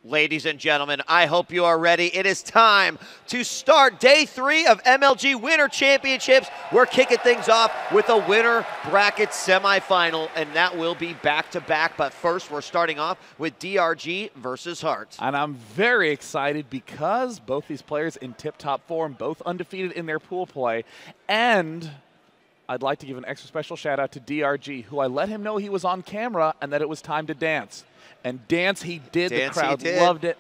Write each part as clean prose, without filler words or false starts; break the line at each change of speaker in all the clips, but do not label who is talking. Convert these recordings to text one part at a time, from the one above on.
Ladies and gentlemen, I hope you are ready. It is time to start day 3 of MLG Winter Championships. We're kicking things off with a winner bracket semifinal, and that will be back-to-back. But first, we're starting off with DRG versus Heart.
And I'm very excited because both these players in tip-top form, both undefeated in their pool play. And I'd like to give an extra special shout-out to DRG, who I let him know he was on camera and that it was time to dance. And dance he did. The crowd loved it.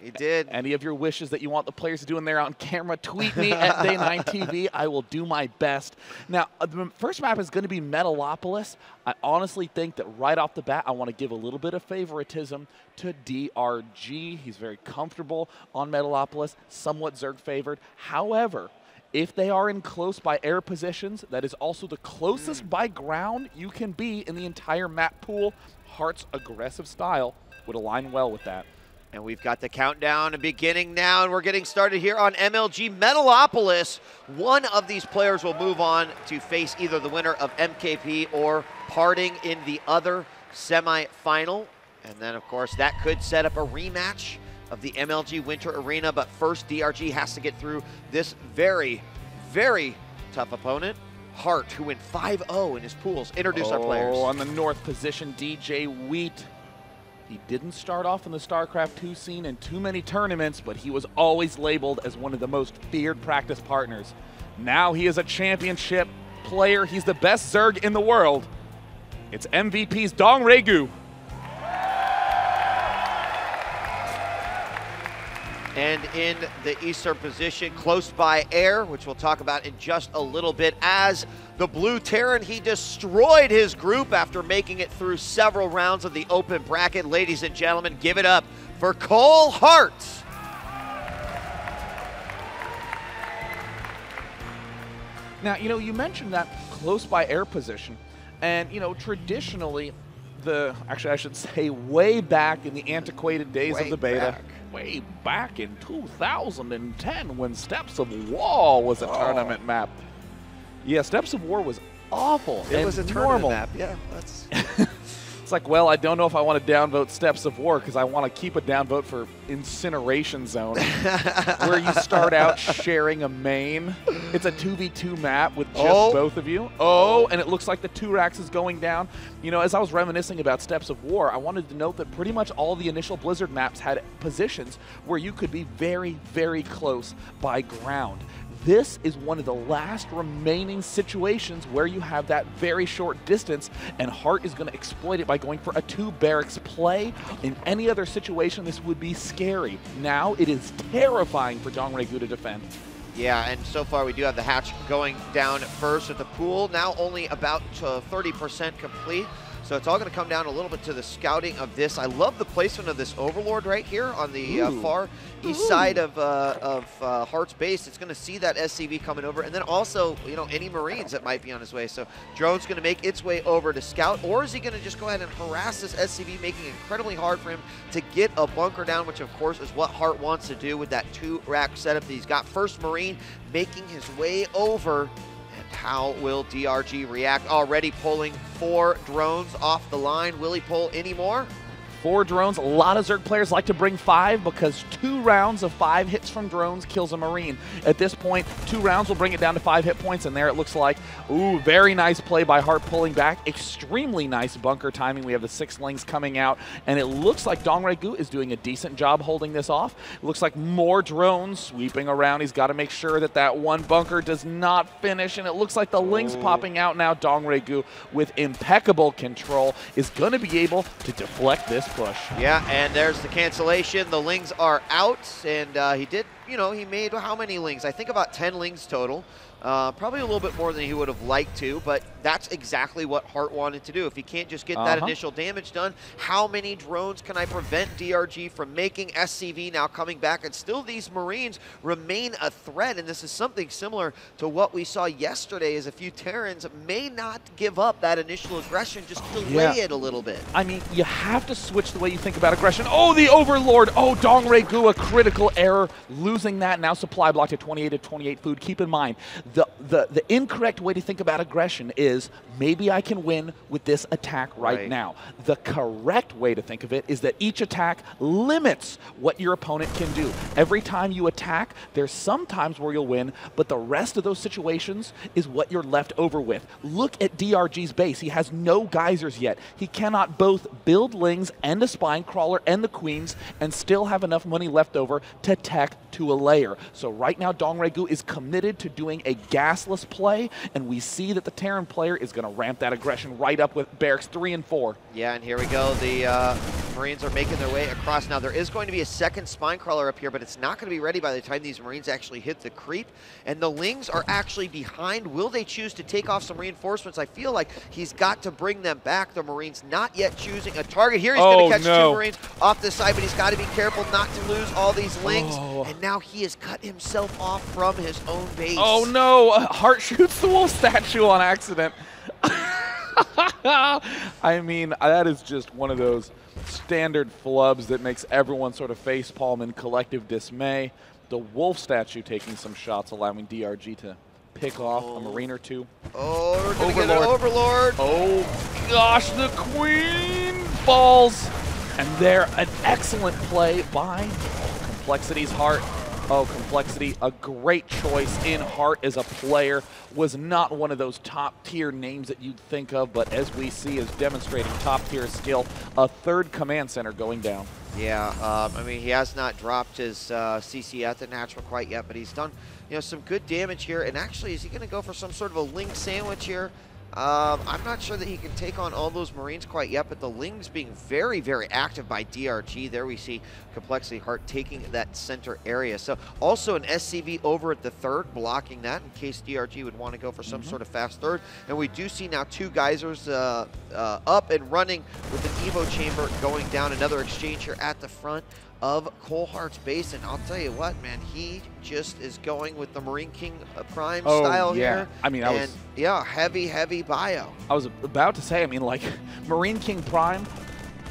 He did.
Any of your wishes that you want the players to do when they're on camera, tweet me at Day9 TV. I will do my best. Now, the first map is going to be Metalopolis. I honestly think that right off the bat, I want to give a little bit of favoritism to DRG. He's very comfortable on Metalopolis, somewhat Zerg favored. However, if they are in close by air positions, that is also the closest by ground you can be in the entire map pool. Heart's aggressive style would align well with that.
And we've got the countdown beginning now, and we're getting started here on MLG Metalopolis. One of these players will move on to face either the winner of MKP or Parting in the other semi-final. And then, of course, that could set up a rematch of the MLG Winter Arena. But first, DRG has to get through this very, very tough opponent, Heart, who went 5-0 in his pools. Introduce our players.
On the north position, DJ Wheat. He didn't start off in the StarCraft 2 scene in too many tournaments, but he was always labeled as one of the most feared practice partners. Now he is a championship player. He's the best Zerg in the world. It's MVP's Dong Regu.
And in the eastern position, close by air, which we'll talk about in just a little bit, as the Blue Terran, he destroyed his group after making it through several rounds of the open bracket. Ladies and gentlemen, give it up for Cole Hart.
Now, you know, you mentioned that close by air position, and, you know, traditionally, actually I should say way back in the antiquated days of the beta, way back in 2010 when Steps of War was a tournament map. Yeah, Steps of War was awful.
It was a tournament map, yeah.
It's like, well, I don't know if I want to downvote Steps of War because I want to keep a downvote for Incineration Zone, where you start out sharing a main. It's a 2v2 map with just both of you. And it looks like the 2 racks is going down. You know, as I was reminiscing about Steps of War, I wanted to note that pretty much all the initial Blizzard maps had positions where you could be very, very close by ground. This is one of the last remaining situations where you have that very short distance, and Heart is going to exploit it by going for a 2 barracks play. In any other situation, this would be scary. Now it is terrifying for Dong Regu to defend.
Yeah, and so far we do have the hatch going down first at the pool. Now only about 30% complete. So it's all going to come down a little bit to the scouting of this. I love the placement of this Overlord right here on the far east side of Heart's base. It's going to see that SCV coming over, and then also, you know, any Marines that might be on his way. So drone's going to make its way over to scout, or is he going to just go ahead and harass this SCV, making it incredibly hard for him to get a bunker down, which of course is what Heart wants to do with that 2-rack setup that he's got. First Marine making his way over. How will DRG react? Already pulling 4 drones off the line. Will he pull any more?
4 drones. A lot of Zerg players like to bring 5 because 2 rounds of 5 hits from drones kills a Marine. At this point, 2 rounds will bring it down to 5 hit points, and there it looks like, ooh, very nice play by Heart pulling back. Extremely nice bunker timing. We have the 6-lings coming out, and it looks like Dong Regu is doing a decent job holding this off. It looks like more drones sweeping around. He's got to make sure that that one bunker does not finish, and it looks like the lings popping out now. Dong Regu, with impeccable control, is going to be able to deflect this push.
Yeah, and there's the cancellation. The lings are out, and he did, you know, he made how many lings? I think about 10 lings total. Probably a little bit more than he would have liked to, but that's exactly what Heart wanted to do. If he can't just get that initial damage done, how many drones can I prevent DRG from making? SCV now coming back, and still these Marines remain a threat, and this is something similar to what we saw yesterday, as a few Terrans may not give up that initial aggression, just delay it a little bit.
I mean, you have to switch the way you think about aggression. Oh, the Overlord! Oh, Dong Regu, a critical error, losing that. Now supply blocked at 28 food. Keep in mind, The incorrect way to think about aggression is maybe I can win with this attack right now. The correct way to think of it is that each attack limits what your opponent can do. Every time you attack, there's some times where you'll win, but the rest of those situations is what you're left over with. Look at DRG's base. He has no geysers yet. He cannot both build Lings and a Spine Crawler and the Queens and still have enough money left over to tech to a layer. So right now, Dongregu is committed to doing a gasless play, and we see that the Terran player is going to ramp that aggression right up with Barracks 3 and 4.
Yeah, and here we go. The Marines are making their way across. Now, there is going to be a second Spine Crawler up here, but it's not going to be ready by the time these Marines actually hit the creep. And the Lings are actually behind. Will they choose to take off some reinforcements? I feel like he's got to bring them back. The Marines not yet choosing a target. Here he's going to catch two Marines off the side, but he's got to be careful not to lose all these Lings. And now he has cut himself off from his own base.
Oh no, Hart shoots the wolf statue on accident. I mean, that is just one of those standard flubs that makes everyone sort of facepalm in collective dismay. The wolf statue taking some shots, allowing DRG to pick off a Marine or two.
Oh, we're going to get an Overlord.
Oh gosh, the Queen falls. And there, an excellent play by Complexity's Hart. Oh, Complexity, a great choice in Hart as a player. Was not one of those top-tier names that you'd think of, but as we see, is demonstrating top-tier skill. A third command center going down.
Yeah, I mean, he has not dropped his CC at the natural quite yet, but he's done, you know, some good damage here. And actually, is he going to go for some sort of a Ling sandwich here? I'm not sure that he can take on all those Marines quite yet, but the Lings being very, very active by DRG. There we see Complexity Hart taking that center area. So also an SCV over at the third, blocking that in case DRG would want to go for some sort of fast third. And we do see now two geysers up and running with an Evo chamber going down. Another exchange here at the front of Cole Hart's base, and I'll tell you what, man, he just is going with the Marine King Prime style here.
I mean,
yeah, heavy bio.
I was about to say, I mean, like, Marine King Prime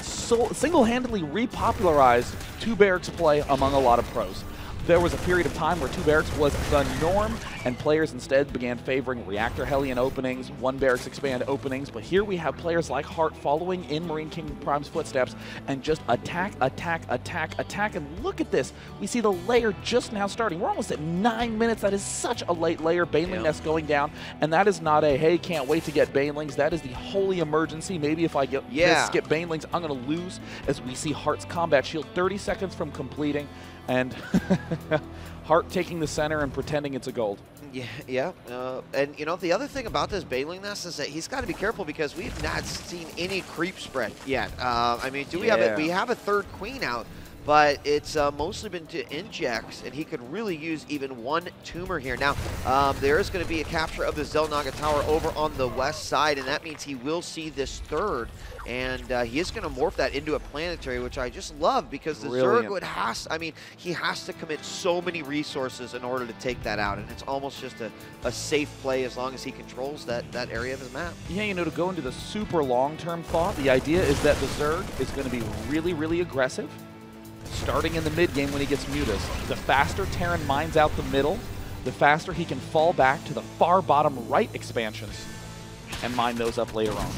single-handedly repopularized two barracks play among a lot of pros. There was a period of time where two barracks was the norm, and players instead began favoring reactor Hellion openings, one barracks expand openings, but here we have players like Hart following in Marine King Prime's footsteps and just attack, and look at this. We see the layer just now starting. We're almost at 9 minutes. That is such a late layer. Baneling nest going down, and that is not a, hey, can't wait to get Banelings. That is the holy emergency. Maybe if I get skip Banelings, I'm going to lose, as we see Hart's combat shield 30 seconds from completing. And Hart taking the center and pretending it's a gold.
Yeah. And, you know, the other thing about this Baneling Nest is that he's got to be careful because we've not seen any creep spread yet. I mean, we have a third Queen out, but it's mostly been to injects, and he could really use even one tumor here. Now, there is going to be a capture of the Zelnaga Tower over on the west side, and that means he will see this third, and he is going to morph that into a planetary, which I just love because the Zerg he has to commit so many resources in order to take that out, and it's almost just a safe play as long as he controls that area of his map.
Yeah, you know, to go into the super long-term thought, the idea is that the Zerg is going to be really, really aggressive. Starting in the mid game when he gets Mutas. The faster Terran mines out the middle, the faster he can fall back to the far bottom right expansions and mine those up later on.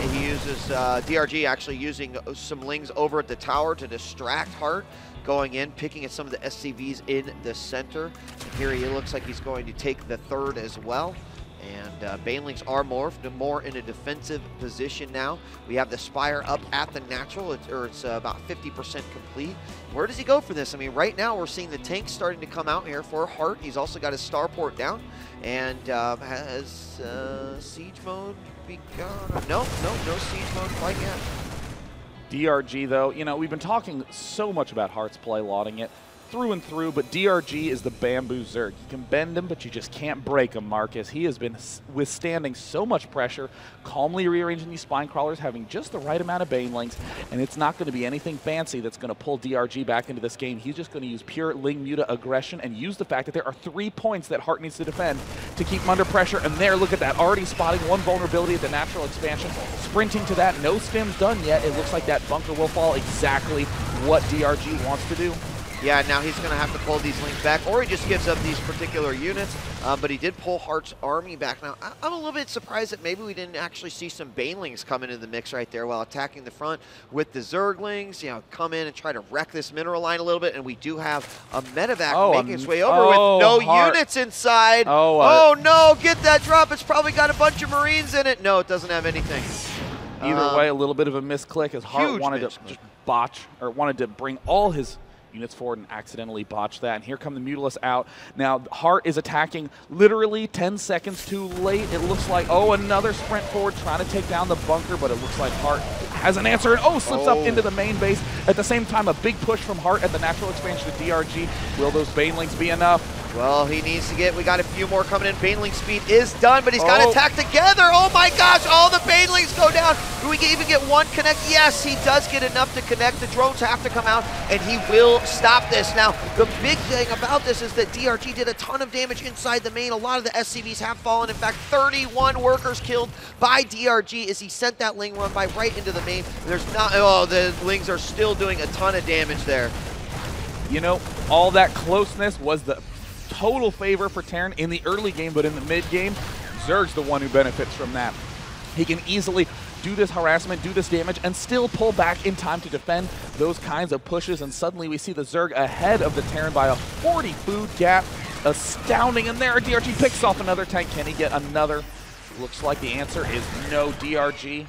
He uses DRG actually using some Lings over at the tower to distract Hart, going in, picking at some of the SCVs in the center. And here he looks like he's going to take the third as well. And Banelings are morphed more in a defensive position now. We have the Spire up at the natural, it's about 50% complete. Where does he go for this? I mean, right now we're seeing the tanks starting to come out here for Hart. He's also got his starport down, and has siege mode begun? No siege mode quite yet.
DRG, though, you know, we've been talking so much about Hart's play, lauding it through and through, but DRG is the bamboo Zerg. You can bend him, but you just can't break him, Marcus. He has been withstanding so much pressure, calmly rearranging these Spine Crawlers, having just the right amount of Banelings, and it's not going to be anything fancy that's going to pull DRG back into this game. He's just going to use pure Ling Muta aggression and use the fact that there are 3 points that Hart needs to defend to keep him under pressure. And there, look at that, already spotting one vulnerability at the natural expansion, sprinting to that. No stims done yet. It looks like that bunker will fall, exactly what DRG wants to do.
Yeah, now he's going to have to pull these Lings back, or he just gives up these particular units. But he did pull Hart's army back. Now, I'm a little bit surprised that maybe we didn't actually see some Banelings come into the mix right there while attacking the front with the Zerglings, you know, come in and try to wreck this mineral line a little bit. And we do have a medevac making its way over with no units inside. Oh, no, get that drop. It's probably got a bunch of Marines in it. No, it doesn't have anything.
Either way, a little bit of a misclick as Hart wanted to just botch, or wanted to bring all his units forward and accidentally botch that. And here come the Mutalisks out. Now, Hart is attacking literally 10 seconds too late. It looks like, oh, another sprint forward trying to take down the bunker, but it looks like Hart has an answer and slips up into the main base. At the same time, a big push from Hart at the natural expansion to DRG. Will those Banelings be enough?
Well, he needs to get, we got a few more coming in. Baneling speed is done, but he's got to attack together. Oh my gosh, all the Banelings go down. Do we even get one connect? Yes, he does get enough to connect. The drones have to come out, and he will stop this. Now, the big thing about this is that DRG did a ton of damage inside the main. A lot of the SCVs have fallen. In fact, 31 workers killed by DRG as he sent that Ling run by right into the main. There's not, the Lings are still doing a ton of damage there.
You know, all that closeness was the total favor for Terran in the early game, but in the mid game, Zerg's the one who benefits from that. He can easily do this harassment, do this damage, and still pull back in time to defend those kinds of pushes, and suddenly we see the Zerg ahead of the Terran by a 40 food gap. Astounding, and there DRG picks off another tank. Can he get another? Looks like the answer is no. DRG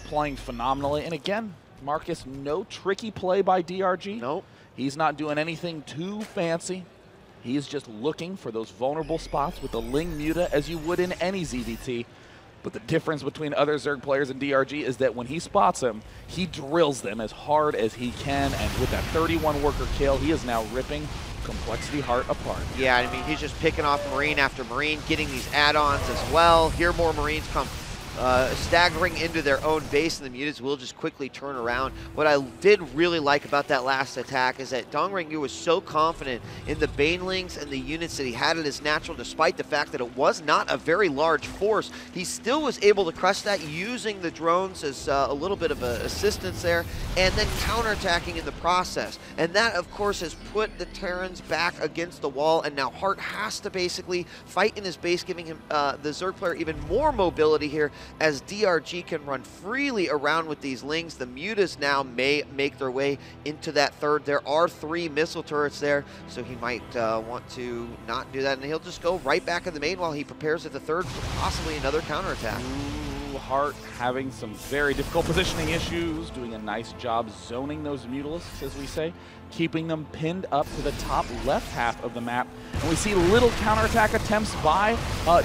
playing phenomenally, and again, Marcus, no tricky play by DRG.
Nope.
He's not doing anything too fancy. He's just looking for those vulnerable spots with the Ling Muta as you would in any ZVT. But the difference between other Zerg players and DRG is that when he spots them, he drills them as hard as he can. And with that 31 worker kill, he is now ripping Complexity Heart apart.
Yeah, I mean, he's just picking off Marine after Marine, getting these add-ons as well. Here more Marines come staggering into their own base, and the Mutas will just quickly turn around. What I did really like about that last attack is that Dong Ringu was so confident in the Banelings and the units that he had at his natural, despite the fact that it was not a very large force. He still was able to crush that using the drones as a little bit of assistance there, and then counterattacking in the process. And that, of course, has put the Terrans back against the wall, and now Hart has to basically fight in his base, giving him the Zerg player even more mobility here, as DRG can run freely around with these Lings. The Mutas now may make their way into that third. There are 3 missile turrets there, so he might want to not do that, and he'll just go right back in the main while he prepares at the third for possibly another counterattack.
Ooh, Hart having some very difficult positioning issues, doing a nice job zoning those Mutalisks, as we say, keeping them pinned up to the top left half of the map. And we see little counterattack attempts by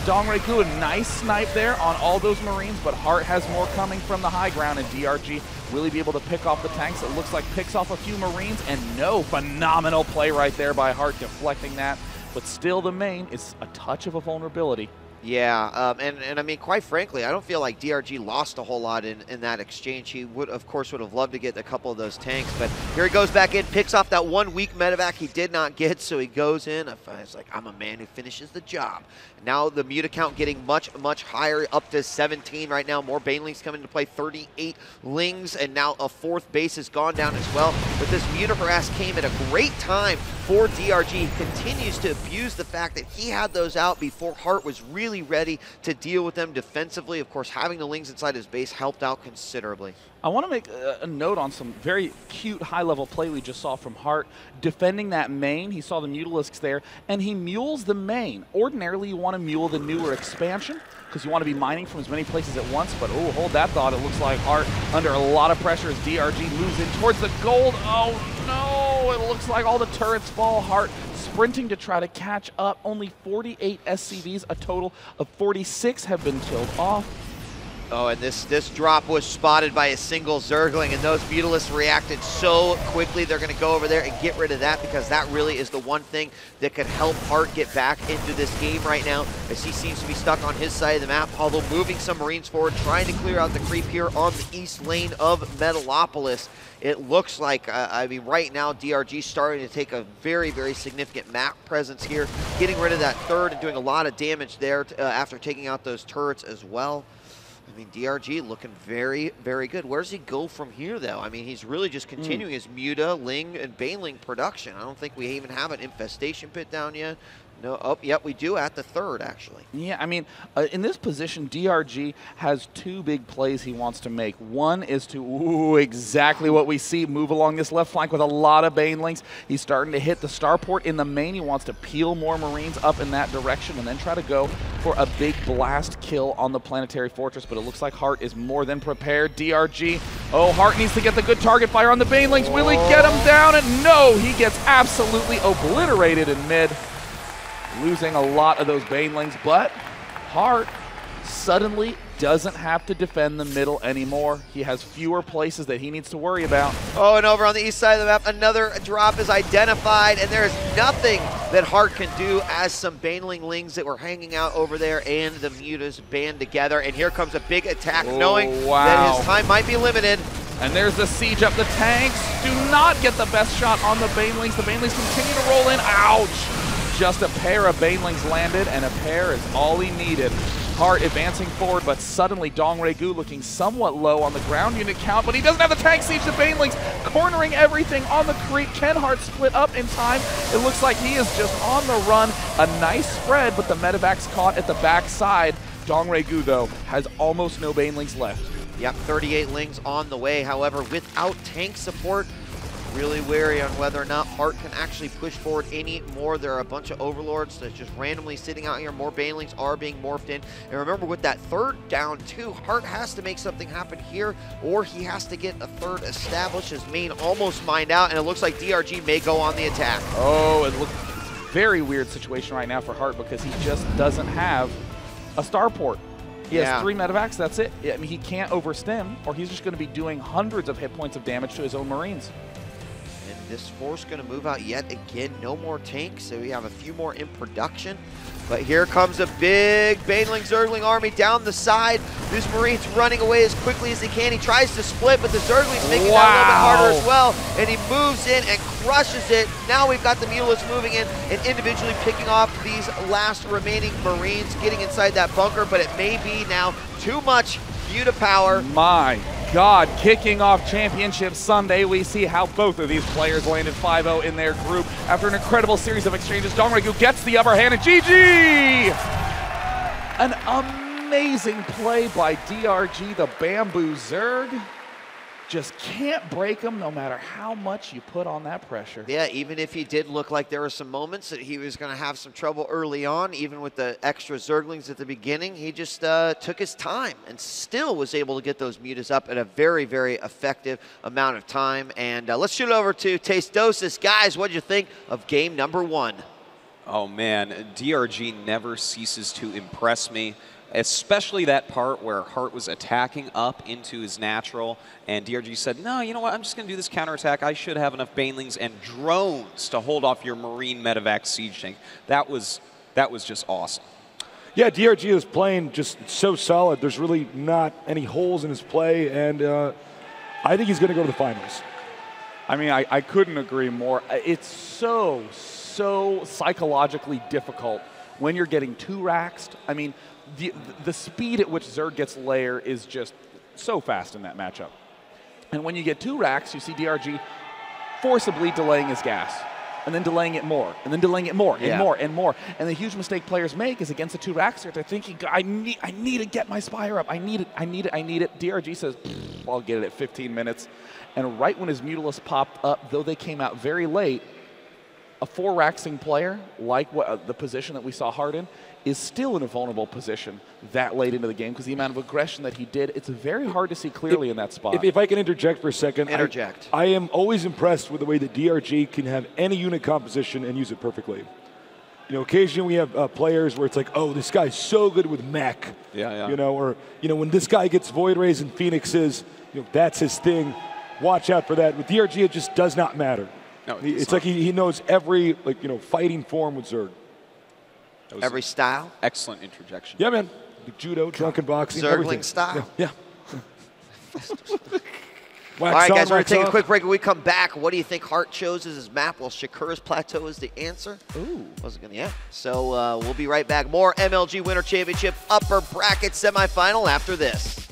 Dong Ringu. A nice snipe there on all those Marines, but Hart has more coming from the high ground, and DRG really be able to pick off the tanks. It looks like picks off a few Marines, and no, phenomenal play right there by Hart, deflecting that. But still, the main is a touch of a vulnerability.
Yeah, and I mean, quite frankly, I don't feel like DRG lost a whole lot in that exchange. He would, of course, would have loved to get a couple of those tanks, but here he goes back in, picks off that 1 weak medevac he did not get, so he goes in. It's like, I'm a man who finishes the job. Now the Muta count getting much, much higher, up to 17 right now. More Banelings coming into play, 38 Lings, and now a 4th base has gone down as well. But this Muta harass came at a great time for DRG. He continues to abuse the fact that he had those out before Hart was really ready to deal with them defensively. Of course, having the Lings inside his base helped out considerably.
I want to make a note on some very cute high-level play we just saw from Hart. Defending that main, he saw the Mutalisks there, and he mules the main. Ordinarily, you want to mule the newer expansion, because you want to be mining from as many places at once, but oh, hold that thought. It looks like Hart under a lot of pressure as DRG moves in towards the gold. Oh no, it looks like all the turrets fall. Hart sprinting to try to catch up. Only 48 SCVs, a total of 46 have been killed off.
Oh, and this drop was spotted by a single Zergling, and those Mutalisks reacted so quickly. They're going to go over there and get rid of that, because that really is the one thing that could help Hart get back into this game right now, as he seems to be stuck on his side of the map, although moving some Marines forward, trying to clear out the creep here on the east lane of Metalopolis. It looks like, I mean, right now, DRG starting to take a very, very significant map presence here, getting rid of that third and doing a lot of damage there after taking out those turrets as well. I mean, DRG looking very, very good. Where does he go from here, though? I mean, he's really just continuing his Muta, Ling, and Baneling production. I don't think we even have an Infestation Pit down yet. No, oh, yep, we do at the third, actually.
Yeah, I mean, in this position, DRG has two big plays he wants to make. One is to, exactly what we see, move along this left flank with a lot of Banelings. He's starting to hit the starport in the main. He wants to peel more Marines up in that direction and then try to go for a big blast kill on the Planetary Fortress, but it looks like Hart is more than prepared. DRG, oh, Hart needs to get the good target fire on the Banelings. Will he get him down? And no, he gets absolutely obliterated in mid, losing a lot of those Banelings, but Hart suddenly doesn't have to defend the middle anymore. He has fewer places that he needs to worry about.
Oh, and over on the east side of the map, another drop is identified, and there is nothing that Hart can do as some Baneling Lings that were hanging out over there and the Mutas band together. And here comes a big attack, knowing that his time might be limited.
And there's the siege up. The tanks do not get the best shot on the Banelings. The Banelings continue to roll in. Ouch! Just a pair of Banelings landed, and a pair is all he needed. Hart advancing forward, but suddenly Dong Regu looking somewhat low on the ground unit count, but he doesn't have the tank siege. The Banelings cornering everything on the creep. Can Hart split up in time? It looks like he is just on the run. A nice spread, but the Medevac's caught at the backside. Dong Regu, though, has almost no Banelings left.
Yep, 38 Lings on the way. However, without tank support, really wary on whether or not Hart can actually push forward any more. There are a bunch of Overlords that's just randomly sitting out here. More Banelings are being morphed in. And remember, with that third down too, Hart has to make something happen here, or he has to get a third established. His main almost mined out, and it looks like DRG may go on the attack.
Oh, it looks very weird situation right now for Hart because he just doesn't have a starport. He has 3 medevacs, that's it. I mean, he can't overstim, or he's just going to be doing hundreds of hit points of damage to his own Marines.
This force going to move out yet again. No more tanks, so we have a few more in production. But here comes a big Baneling Zergling army down the side. This Marine's running away as quickly as he can. He tries to split, but the Zergling's making that a little bit harder as well. And he moves in and crushes it. Now we've got the Mutalisks moving in and individually picking off these last remaining Marines, getting inside that bunker, but it may be now too much Muta power.
My God, kicking off Championship Sunday, we see how both of these players landed 5-0 in their group after an incredible series of exchanges. Dong Regu gets the upper hand, and GG! An amazing play by DRG, the Bamboo Zerg. Just can't break him no matter how much you put on that pressure.
Yeah, even if he did look like there were some moments that he was going to have some trouble early on, even with the extra Zerglings at the beginning, he just took his time and still was able to get those Mutas up at a very, very effective amount of time. And let's shoot over to Tastedosis. Guys, what did you think of game number 1?
Oh, man, DRG never ceases to impress me. Especially that part where Hart was attacking up into his natural, and DRG said, no, you know what, I'm just going to do this counterattack. I should have enough Banelings and drones to hold off your Marine medevac siege tank. That was just awesome.
Yeah, DRG is playing just so solid. There's really not any holes in his play, and I think he's going to go to the finals.
I mean, I couldn't agree more. It's so psychologically difficult when you're getting 2-raxed. I mean, the speed at which Zerg gets layer is just so fast in that matchup. And when you get 2 racks, you see DRG forcibly delaying his gas, and then delaying it more, and then delaying it more, and more, and more. And the huge mistake players make is against the 2 racks, they're thinking, I need to get my Spire up. I need it. DRG says, I'll get it at 15 minutes. And right when his Mutalisks popped up, though they came out very late, a 4-raxing player, like the position that we saw Hart in, is still in a vulnerable position that late into the game because the amount of aggression that he did, it's very hard to see clearly in that spot.
If I can interject for a second.
Interject.
I am always impressed with the way that DRG can have any unit composition and use it perfectly. You know, occasionally we have players where it's like, oh, this guy's so good with mech.
Yeah.
You know, or, you know, when this guy gets Void Rays and Phoenixes, you know, that's his thing. Watch out for that. With DRG, it just does not matter.
No,
it's like he knows every, like, you know, fighting form with Zerg.
Every style?
Excellent interjection.
Yeah, man. The judo, drunken boxing,
Zergling
everything.
style?
Yeah.
All right, guys, we're going to take a quick break. When we come back, what do you think Hart chose as his map? Well, Shakura's Plateau is the answer.
Ooh.
Wasn't going to, yeah. So we'll be right back. More MLG Winter Championship upper bracket semifinal after this.